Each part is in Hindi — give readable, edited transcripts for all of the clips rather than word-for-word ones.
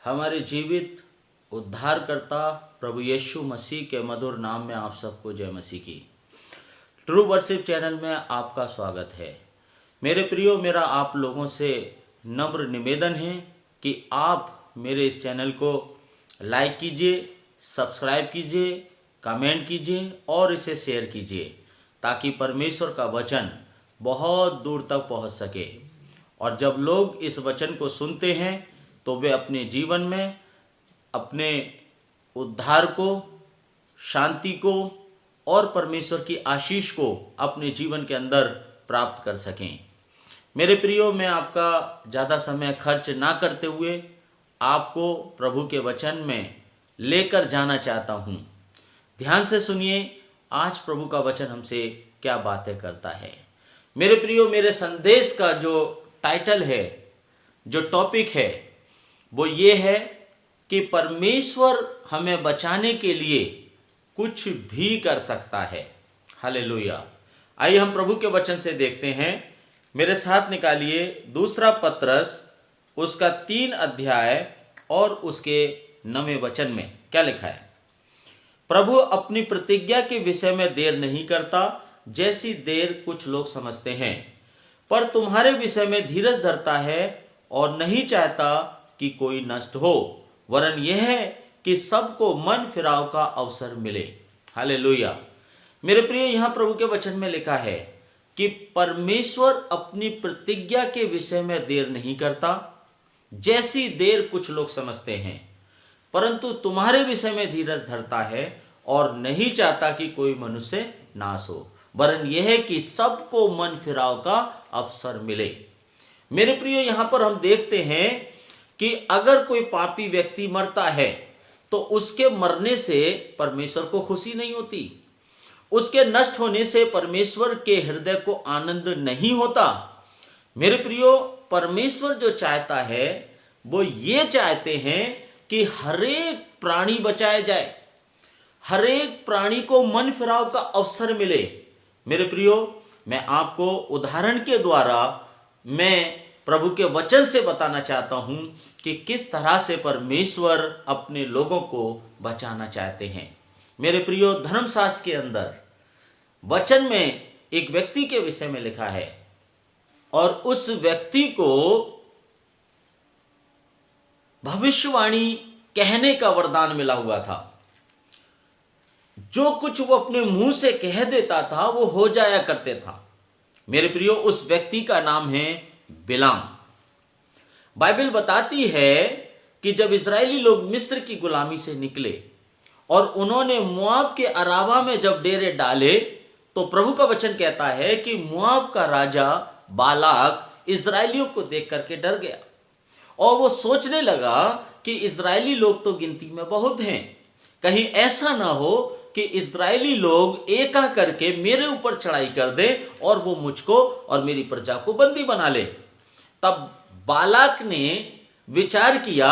हमारे जीवित उद्धारकर्ता प्रभु यीशु मसीह के मधुर नाम में आप सबको जय मसीह की। ट्रू वर्शिप चैनल में आपका स्वागत है। मेरे प्रियो, मेरा आप लोगों से नम्र निवेदन है कि आप मेरे इस चैनल को लाइक कीजिए, सब्सक्राइब कीजिए, कमेंट कीजिए और इसे शेयर कीजिए ताकि परमेश्वर का वचन बहुत दूर तक पहुंच सके। और जब लोग इस वचन को सुनते हैं तो वे अपने जीवन में अपने उद्धार को, शांति को और परमेश्वर की आशीष को अपने जीवन के अंदर प्राप्त कर सकें। मेरे प्रियो, मैं आपका ज़्यादा समय खर्च ना करते हुए आपको प्रभु के वचन में लेकर जाना चाहता हूँ। ध्यान से सुनिए आज प्रभु का वचन हमसे क्या बातें करता है। मेरे प्रियो, मेरे संदेश का जो टाइटल है, जो टॉपिक है, वो ये है कि परमेश्वर हमें बचाने के लिए कुछ भी कर सकता है। हालेलुया। आइए हम प्रभु के वचन से देखते हैं। मेरे साथ निकालिए दूसरा पत्रस उसका 3 अध्याय और उसके 9वें वचन में क्या लिखा है। प्रभु अपनी प्रतिज्ञा के विषय में देर नहीं करता, जैसी देर कुछ लोग समझते हैं, पर तुम्हारे विषय में धीरज धरता है और नहीं चाहता कि कोई नष्ट हो, वरन यह है कि सबको मन फिराव का अवसर मिले। हालेलुया। मेरे प्रिय, यहाँ प्रभु के वचन में लिखा है कि परमेश्वर अपनी प्रतिज्ञा के विषय में देर नहीं करता, जैसी देर कुछ लोग समझते हैं, परंतु तुम्हारे विषय में धीरज धरता है और नहीं चाहता कि कोई मनुष्य नाश हो, वरन यह है कि सबको मन फिराव का अवसर मिले। मेरे प्रिय, यहाँ पर हम देखते हैं कि अगर कोई पापी व्यक्ति मरता है तो उसके मरने से परमेश्वर को खुशी नहीं होती, उसके नष्ट होने से परमेश्वर के हृदय को आनंद नहीं होता। मेरे प्रियो, परमेश्वर जो चाहता है वो ये चाहते हैं कि हरेक प्राणी बचाया जाए, हरेक प्राणी को मन फिराव का अवसर मिले। मेरे प्रियो, मैं आपको उदाहरण के द्वारा मैं प्रभु के वचन से बताना चाहता हूं कि किस तरह से परमेश्वर अपने लोगों को बचाना चाहते हैं। मेरे प्रियो, धर्मशास्त्र के अंदर वचन में एक व्यक्ति के विषय में लिखा है और उस व्यक्ति को भविष्यवाणी कहने का वरदान मिला हुआ था। जो कुछ वो अपने मुंह से कह देता था वो हो जाया करते था। मेरे प्रियो, उस व्यक्ति का नाम है बिलाम। बाइबल बताती है कि जब इजरायली लोग मिस्र की गुलामी से निकले और उन्होंने मोआब के अराबा में जब डेरे डाले तो प्रभु का वचन कहता है कि मोआब का राजा बालाक इजरायलियों को देख करके डर गया और वो सोचने लगा कि इजरायली लोग तो गिनती में बहुत हैं, कहीं ऐसा ना हो कि इजरायली लोग एका करके मेरे ऊपर चढ़ाई कर दे और वो मुझको और मेरी प्रजा को बंदी बना ले। तब बालाक ने विचार किया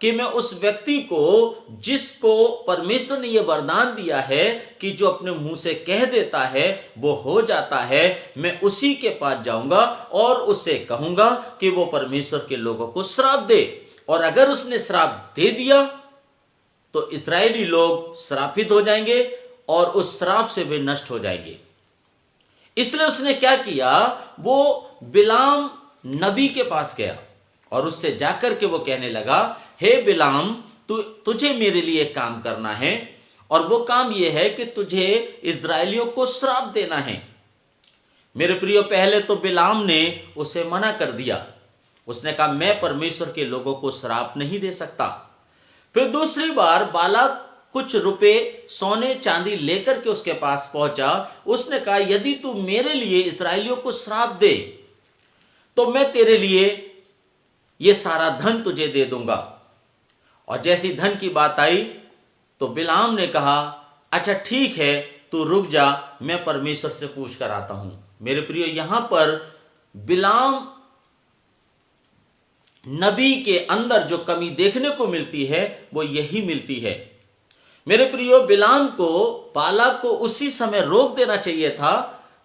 कि मैं उस व्यक्ति को, जिसको परमेश्वर ने यह वरदान दिया है कि जो अपने मुंह से कह देता है वो हो जाता है, मैं उसी के पास जाऊंगा और उससे कहूंगा कि वो परमेश्वर के लोगों को श्राप दे, और अगर उसने श्राप दे दिया तो इजरायली लोग श्रापित हो जाएंगे और उस श्राप से वे नष्ट हो जाएंगे। इसलिए उसने क्या किया, वो बिलाम नबी के पास गया और उससे जाकर के वो कहने लगा, हे बिलाम, तुझे मेरे लिए काम करना है और वो काम ये है कि तुझे इजरायलियों को श्राप देना है। मेरे प्रियो, पहले तो बिलाम ने उसे मना कर दिया। उसने कहा, मैं परमेश्वर के लोगों को श्राप नहीं दे सकता। फिर दूसरी बार बालाक कुछ रुपए सोने चांदी लेकर के उसके पास पहुंचा। उसने कहा, यदि तू मेरे लिए इजरायलियों को श्राप दे तो मैं तेरे लिए ये सारा धन तुझे दे दूंगा। और जैसी धन की बात आई तो बिलाम ने कहा, अच्छा ठीक है, तू रुक जा, मैं परमेश्वर से पूछ कर आता हूं। मेरे प्रियो, यहां पर बिलाम नबी के अंदर जो कमी देखने को मिलती है वो यही मिलती है। मेरे प्रियो, बिलाम को, बालाक को उसी समय रोक देना चाहिए था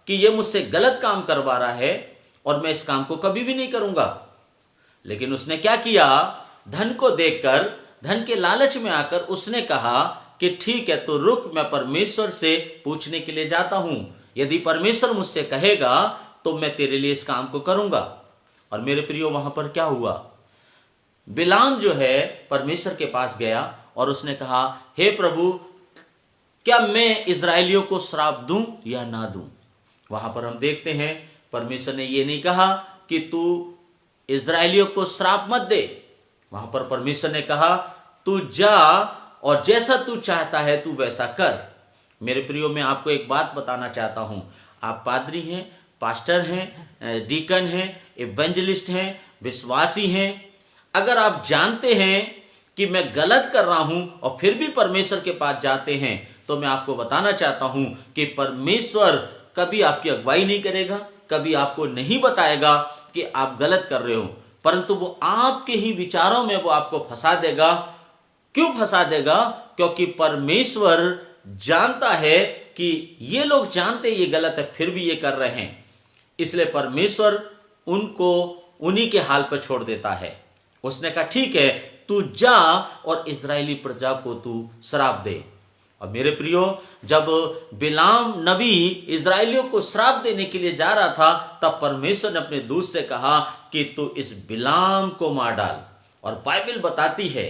कि ये मुझसे गलत काम करवा रहा है और मैं इस काम को कभी भी नहीं करूंगा। लेकिन उसने क्या किया, धन को देखकर, धन के लालच में आकर उसने कहा कि ठीक है, तो रुक, मैं परमेश्वर से पूछने के लिए जाता हूं। यदि परमेश्वर मुझसे कहेगा तो मैं तेरे लिए इस काम को करूंगा। और मेरे प्रियो, वहां पर क्या हुआ? बिलाम जो है परमेश्वर के पास गया और उसने कहा, हे प्रभु, क्या मैं इजराइलियों को श्राप दूं या ना दूं? वहां पर हम देखते हैं परमेश्वर ने ये नहीं कहा कि तू इजराइलियों को श्राप मत दे। वहां पर परमेश्वर ने कहा, तू जा और जैसा तू चाहता है तू वैसा कर। मेरे प्रियो, मैं आपको एक बात बताना चाहता हूं। आप पादरी हैं, पास्टर हैं, डीकन हैं, इवेंजलिस्ट हैं, विश्वासी हैं। अगर आप जानते हैं कि मैं गलत कर रहा हूं और फिर भी परमेश्वर के पास जाते हैं, तो मैं आपको बताना चाहता हूं कि परमेश्वर कभी आपकी अगुवाई नहीं करेगा, कभी आपको नहीं बताएगा कि आप गलत कर रहे हो, परंतु वो आपके ही विचारों में वो आपको फंसा देगा। क्यों फंसा देगा? क्योंकि परमेश्वर जानता है कि ये लोग जानते ये गलत है फिर भी ये कर रहे हैं, इसलिए परमेश्वर उनको उन्हीं के हाल पर छोड़ देता है। उसने कहा, ठीक है, तू जा और इजरायली प्रजा को तू श्राप दे। और मेरे प्रियो, जब बिलाम नबी इजराइलियों को श्राप देने के लिए जा रहा था, तब परमेश्वर ने अपने दूत से कहा कि तू इस बिलाम को मार डाल। और बाइबल बताती है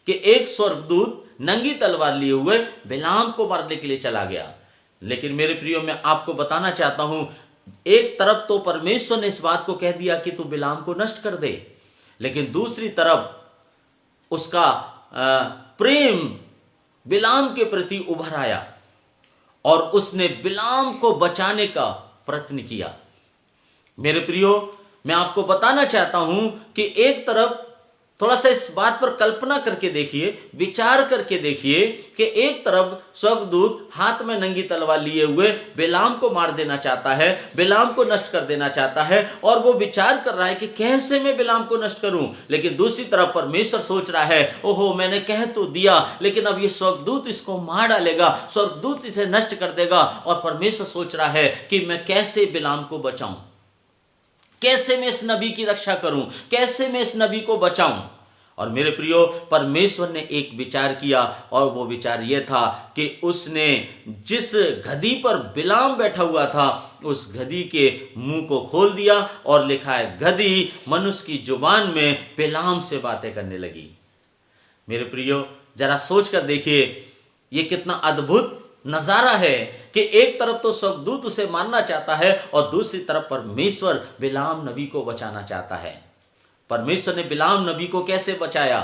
कि एक स्वर्गदूत नंगी तलवार लिए हुए बिलाम को मारने के लिए चला गया। लेकिन मेरे प्रियो, मैं आपको बताना चाहता हूं, एक तरफ तो परमेश्वर ने इस बात को कह दिया कि तू बिलाम को नष्ट कर दे, लेकिन दूसरी तरफ उसका प्रेम बिलाम के प्रति उभर आया और उसने बिलाम को बचाने का प्रयत्न किया। मेरे प्रियो, मैं आपको बताना चाहता हूं कि एक तरफ थोड़ा सा इस बात पर कल्पना करके देखिए, विचार करके देखिए कि एक तरफ स्वर्गदूत हाथ में नंगी तलवार लिए हुए बिलाम को मार देना चाहता है, बिलाम को नष्ट कर देना चाहता है, और वो विचार कर रहा है कि कैसे मैं बिलाम को नष्ट करूं। लेकिन दूसरी तरफ परमेश्वर सोच रहा है, ओहो, मैंने कह तो दिया, लेकिन अब ये स्वर्गदूत इसको मार डालेगा, स्वर्गदूत इसे नष्ट कर देगा। और परमेश्वर सोच रहा है कि मैं कैसे बिलाम को बचाऊं, कैसे मैं इस नबी की रक्षा करूं, कैसे मैं इस नबी को बचाऊं। और मेरे प्रियो, परमेश्वर ने एक विचार किया, और वो विचार यह था कि उसने जिस गधी पर बिलाम बैठा हुआ था उस गधी के मुंह को खोल दिया, और लिखा है, गधी मनुष्य की जुबान में बिलाम से बातें करने लगी। मेरे प्रियो, जरा सोच कर देखिए, ये कितना अद्भुत नजारा है कि एक तरफ तो स्वर्गदूत उसे मारना चाहता है और दूसरी तरफ परमेश्वर बिलाम नबी को बचाना चाहता है। परमेश्वर ने बिलाम नबी को कैसे बचाया?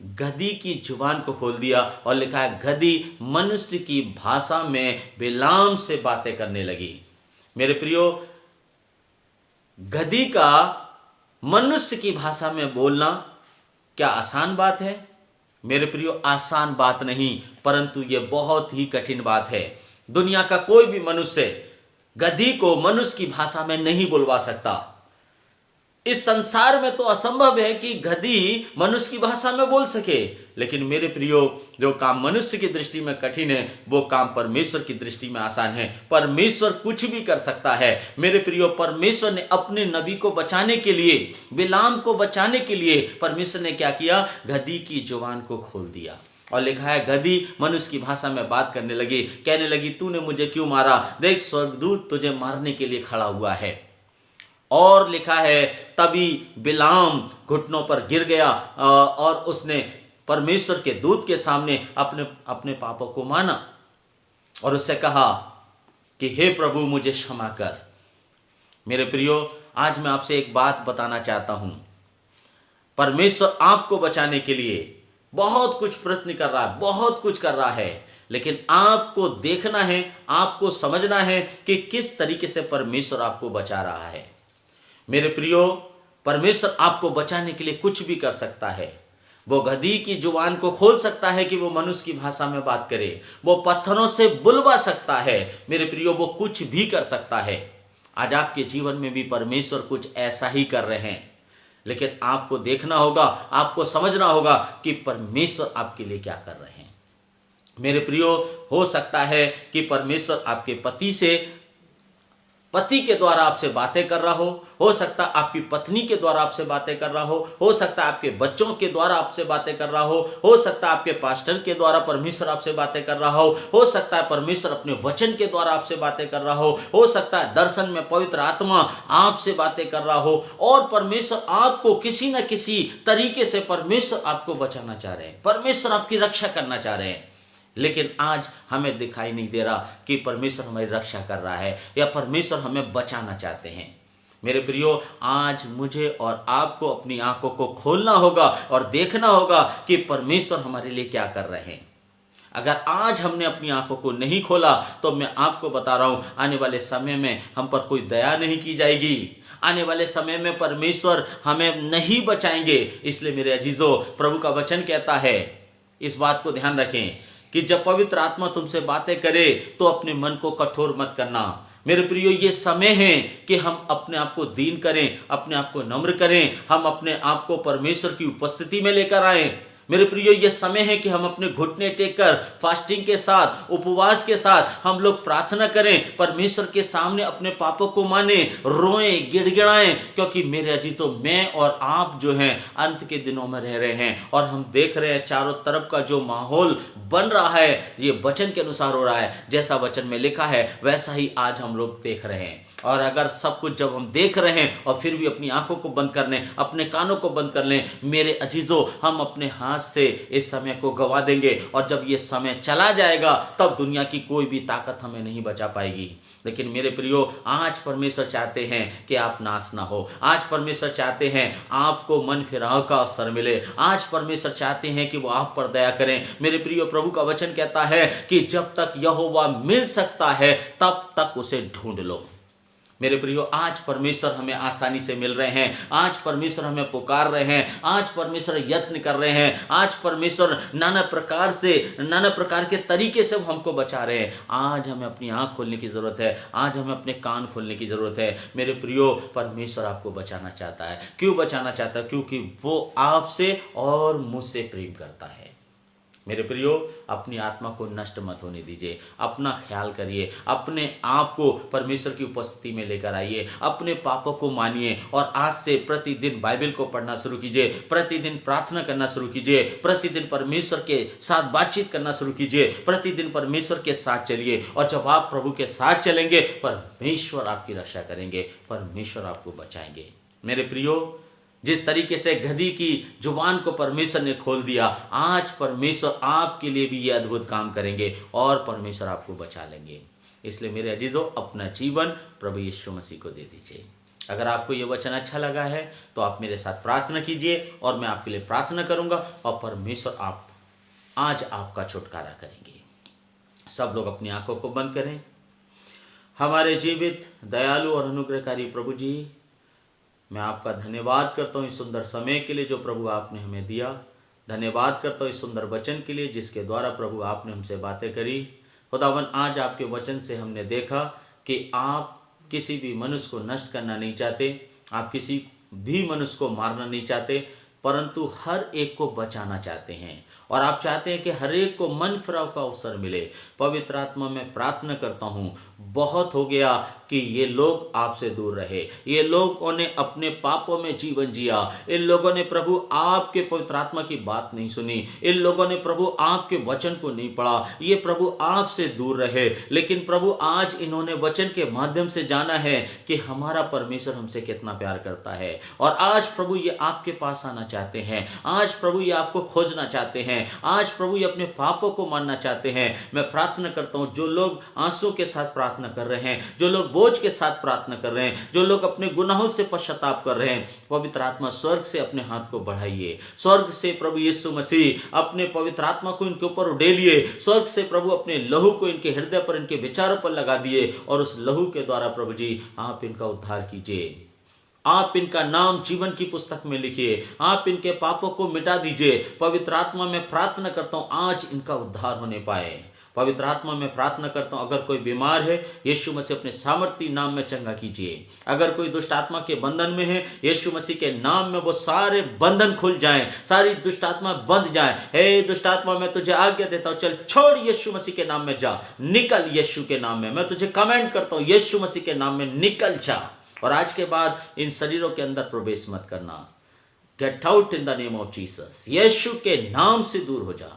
गधी की जुबान को खोल दिया, और लिखा है, गधी मनुष्य की भाषा में बिलाम से बातें करने लगी। मेरे प्रियो, गधी का मनुष्य की भाषा में बोलना क्या आसान बात है? मेरे प्रियो, आसान बात नहीं, परंतु यह बहुत ही कठिन बात है। दुनिया का कोई भी मनुष्य गधी को मनुष्य की भाषा में नहीं बुलवा सकता। इस संसार में तो असंभव है कि गधी मनुष्य की भाषा में बोल सके। लेकिन मेरे प्रियो, जो काम मनुष्य की दृष्टि में कठिन है, वो काम परमेश्वर की दृष्टि में आसान है। परमेश्वर कुछ भी कर सकता है। मेरे प्रियो, परमेश्वर ने अपने नबी को बचाने के लिए, बिलाम को बचाने के लिए, परमेश्वर ने क्या किया? गधी की जुबान को खोल दिया, और लिखा है, गधी मनुष्य की भाषा में बात करने लगी, कहने लगी, तूने मुझे क्यों मारा? देख, स्वर्गदूत तुझे मारने के लिए खड़ा हुआ है। और लिखा है, तभी बिलाम घुटनों पर गिर गया और उसने परमेश्वर के दूत के सामने अपने अपने पापों को माना और उससे कहा कि हे प्रभु, मुझे क्षमा कर। मेरे प्रियो, आज मैं आपसे एक बात बताना चाहता हूं। परमेश्वर आपको बचाने के लिए बहुत कुछ प्रयत्न कर रहा है, बहुत कुछ कर रहा है, लेकिन आपको देखना है, आपको समझना है कि किस तरीके से परमेश्वर आपको बचा रहा है। मेरे प्रियो, परमेश्वर आपको बचाने के लिए कुछ भी कर सकता है। वो गधी की जुबान को खोल सकता है कि वो मनुष्य की भाषा में बात करे, वो पत्थरों से बुलवा सकता है। मेरे प्रियो, वो कुछ भी कर सकता है। आज आपके जीवन में भी परमेश्वर कुछ ऐसा ही कर रहे हैं, लेकिन आपको देखना होगा, आपको समझना होगा कि परमेश्वर आपके लिए क्या कर रहे हैं। मेरे प्रियो, हो सकता है कि परमेश्वर आपके पति से पति के द्वारा आपसे बातें कर रहा हो सकता है आपकी पत्नी के द्वारा आपसे बातें कर रहा हो सकता है आपके बच्चों के द्वारा आपसे बातें कर रहा हो सकता है आपके पास्टर के द्वारा परमेश्वर आपसे बातें कर रहा हो सकता है परमेश्वर अपने वचन के द्वारा आपसे बातें कर रहा हो सकता है दर्शन में पवित्र आत्मा आपसे बातें कर रहा हो और परमेश्वर आपको किसी न किसी तरीके से परमेश्वर आपको बचाना चाह रहे हैं, परमेश्वर आपकी रक्षा करना चाह रहे हैं। लेकिन आज हमें दिखाई नहीं दे रहा कि परमेश्वर हमारी रक्षा कर रहा है या परमेश्वर हमें बचाना चाहते हैं। मेरे प्रियो, आज मुझे और आपको अपनी आंखों को खोलना होगा और देखना होगा कि परमेश्वर हमारे लिए क्या कर रहे हैं। अगर आज हमने अपनी आंखों को नहीं खोला तो मैं आपको बता रहा हूं, आने वाले समय में हम पर कोई दया नहीं की जाएगी। आने वाले समय में परमेश्वर हमें नहीं बचाएंगे। इसलिए मेरे अजीजों, प्रभु का वचन कहता है, इस बात को ध्यान रखें कि जब पवित्र आत्मा तुमसे बातें करे तो अपने मन को कठोर मत करना। मेरे प्रियो, ये समय है कि हम अपने आप को दीन करें, अपने आप को नम्र करें, हम अपने आप को परमेश्वर की उपस्थिति में लेकर आए। मेरे प्रियो, ये समय है कि हम अपने घुटने टेक कर फास्टिंग के साथ, उपवास के साथ हम लोग प्रार्थना करें, परमेश्वर के सामने अपने पापों को माने, रोएं, गिड़गिड़ाएं, क्योंकि मेरे अजीजों, मैं और आप जो हैं अंत के दिनों में रह रहे हैं और हम देख रहे हैं चारों तरफ का जो माहौल बन रहा है ये वचन के अनुसार हो रहा है। जैसा वचन में लिखा है वैसा ही आज हम लोग देख रहे हैं। और अगर सब कुछ जब हम देख रहे हैं और फिर भी अपनी आंखों को बंद कर लें, अपने कानों को बंद कर लें, मेरे अजीजों, हम अपने हाथ से इस समय को गवा देंगे और जब ये समय चला जाएगा तब दुनिया की कोई भी ताकत हमें नहीं बचा पाएगी। लेकिन मेरे प्रियो, आज परमेश्वर चाहते हैं कि आप नाश ना हो। आज परमेश्वर चाहते हैं आपको मन फिराव का अवसर मिले। आज परमेश्वर चाहते हैं कि वो आप पर दया करें। मेरे प्रियो, प्रभु का वचन कहता है कि जब तक यहोवा मिल सकता है तब तक उसे ढूंढ लो। मेरे प्रियो, आज परमेश्वर हमें आसानी से मिल रहे हैं, आज परमेश्वर हमें पुकार रहे हैं, आज परमेश्वर यत्न कर रहे हैं, आज परमेश्वर नाना प्रकार के तरीके से हमको बचा रहे हैं। आज हमें अपनी आंख खोलने की ज़रूरत है, आज हमें अपने कान खोलने की ज़रूरत है। मेरे प्रियो, परमेश्वर आपको बचाना चाहता है। क्यों बचाना चाहता है? क्योंकि वो आपसे और मुझसे प्रेम करता है। मेरे प्रियो, अपनी आत्मा को नष्ट मत होने दीजिए, अपना ख्याल करिए, अपने आप को परमेश्वर की उपस्थिति में लेकर आइए, अपने पापों को मानिए और आज से प्रतिदिन बाइबल को पढ़ना शुरू कीजिए, प्रतिदिन प्रार्थना करना शुरू कीजिए, प्रतिदिन परमेश्वर के साथ बातचीत करना शुरू कीजिए, प्रतिदिन परमेश्वर के साथ चलिए। और जब आप प्रभु के साथ चलेंगे, परमेश्वर आपकी रक्षा करेंगे, परमेश्वर आपको बचाएंगे। मेरे प्रियो, जिस तरीके से गधी की जुबान को परमेश्वर ने खोल दिया, आज परमेश्वर आपके लिए भी ये अद्भुत काम करेंगे और परमेश्वर आपको बचा लेंगे। इसलिए मेरे अजीजों, अपना जीवन प्रभु यीशु मसीह को दे दीजिए। अगर आपको ये वचन अच्छा लगा है तो आप मेरे साथ प्रार्थना कीजिए और मैं आपके लिए प्रार्थना करूंगा और परमेश्वर आज आपका छुटकारा करेंगे। सब लोग अपनी आंखों को बंद करें। हमारे जीवित, दयालु और अनुग्रहकारी प्रभु जी, मैं आपका धन्यवाद करता हूँ इस सुंदर समय के लिए जो प्रभु आपने हमें दिया। धन्यवाद करता हूँ इस सुंदर वचन के लिए जिसके द्वारा प्रभु आपने हमसे बातें करी। खुदावन, आज आपके वचन से हमने देखा कि आप किसी भी मनुष्य को नष्ट करना नहीं चाहते, आप किसी भी मनुष्य को मारना नहीं चाहते, परंतु हर एक को बचाना चाहते हैं और आप चाहते हैं कि हर एक को मन फिराव का अवसर मिले। पवित्र आत्मा में प्रार्थना करता हूँ, बहुत हो गया कि ये लोग आपसे दूर रहे, ये लोगों ने अपने पापों में जीवन जिया, इन लोगों ने प्रभु आपके पवित्र आत्मा की बात नहीं सुनी, इन लोगों ने प्रभु आपके वचन को नहीं पढ़ा, ये प्रभु आपसे दूर रहे। लेकिन प्रभु आज इन्होंने वचन के माध्यम से जाना है कि हमारा परमेश्वर हमसे कितना प्यार करता है और आज प्रभु ये आपके पास आना चाहते हैं, आज प्रभु ये आपको खोजना चाहते हैं, आज प्रभु ये अपने पापों को मानना चाहते हैं। मैं प्रार्थना करता हूँ जो लोग आंसू के साथ प्रार्थना कर रहे हैं, जो लोग बोझ के साथ प्रार्थना कर रहे हैं, जो लोग अपने गुनाहों से पश्चाताप कर रहे हैं, पवित्र आत्मा स्वर्ग से अपने हाथ को बढ़ाइए, स्वर्ग से प्रभु यीशु मसीह अपने पवित्र आत्मा को इनके ऊपर उड़ेलिए, स्वर्ग से प्रभु अपने लहू को इनके हृदय पर, इनके विचारों पर लगा दिए और उस लहू के द्वारा प्रभु जी आप इनका उद्धार कीजिए। आप इनका नाम जीवन की पुस्तक में लिखिए, आप इनके पापों को मिटा दीजिए। पवित्र आत्मा में प्रार्थना करता हूं आज इनका उद्धार होने पाए। पवित्र आत्मा में प्रार्थना करता हूँ, अगर कोई बीमार है यीशु मसीह अपने सामर्थ्य नाम में चंगा कीजिए। अगर कोई दुष्ट आत्मा के बंधन में है यीशु मसीह के नाम में वो सारे बंधन खुल जाएं, सारी दुष्ट आत्मा बंध जाए। हे दुष्ट आत्मा मैं तुझे आज्ञा देता हूँ, चल छोड़ यीशु मसीह के नाम में जा, निकल यीशु के नाम में। मैं तुझे कमेंट करता हूँ यीशु मसीह के नाम में निकल जा, और आज के बाद इन शरीरों के अंदर प्रवेश मत करना। Get out in the name of Jesus. यीशु के नाम से दूर हो जा।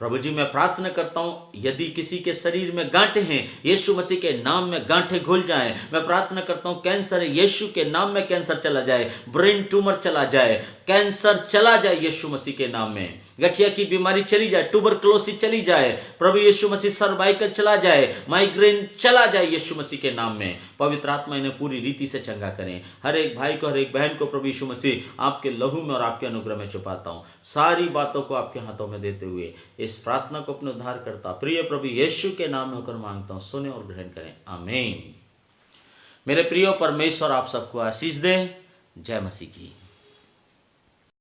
प्रभु जी मैं प्रार्थना करता हूँ, यदि किसी के शरीर में गांठें हैं यीशु मसीह के नाम में गांठें घुल जाएं। मैं प्रार्थना करता हूँ कैंसर है यीशु के नाम में कैंसर चला जाए, ब्रेन ट्यूमर चला जाए, कैंसर चला जाए यीशु मसीह के नाम में, गठिया की बीमारी चली जाए, ट्यूबरक्लोसिस चली जाए प्रभु यीशु मसीह, सर्वाइकल चला जाए, माइग्रेन चला जाए यीशु मसीह के नाम में। पवित्र आत्मा इन्हें पूरी रीति से चंगा करें। हर एक भाई को, हर एक बहन को प्रभु यीशु मसीह आपके लहू में और आपके अनुग्रह में छुपाता हूँ। सारी बातों को आपके हाथों में देते हुए इस प्रार्थना को अपने उद्धार करता प्रिय प्रभु यीशु के नाम में होकर मांगता हूँ, सुने और ग्रहण करें, आमीन। मेरे प्रियो परमेश्वर आप सबको आशीष दे। जय मसीह की।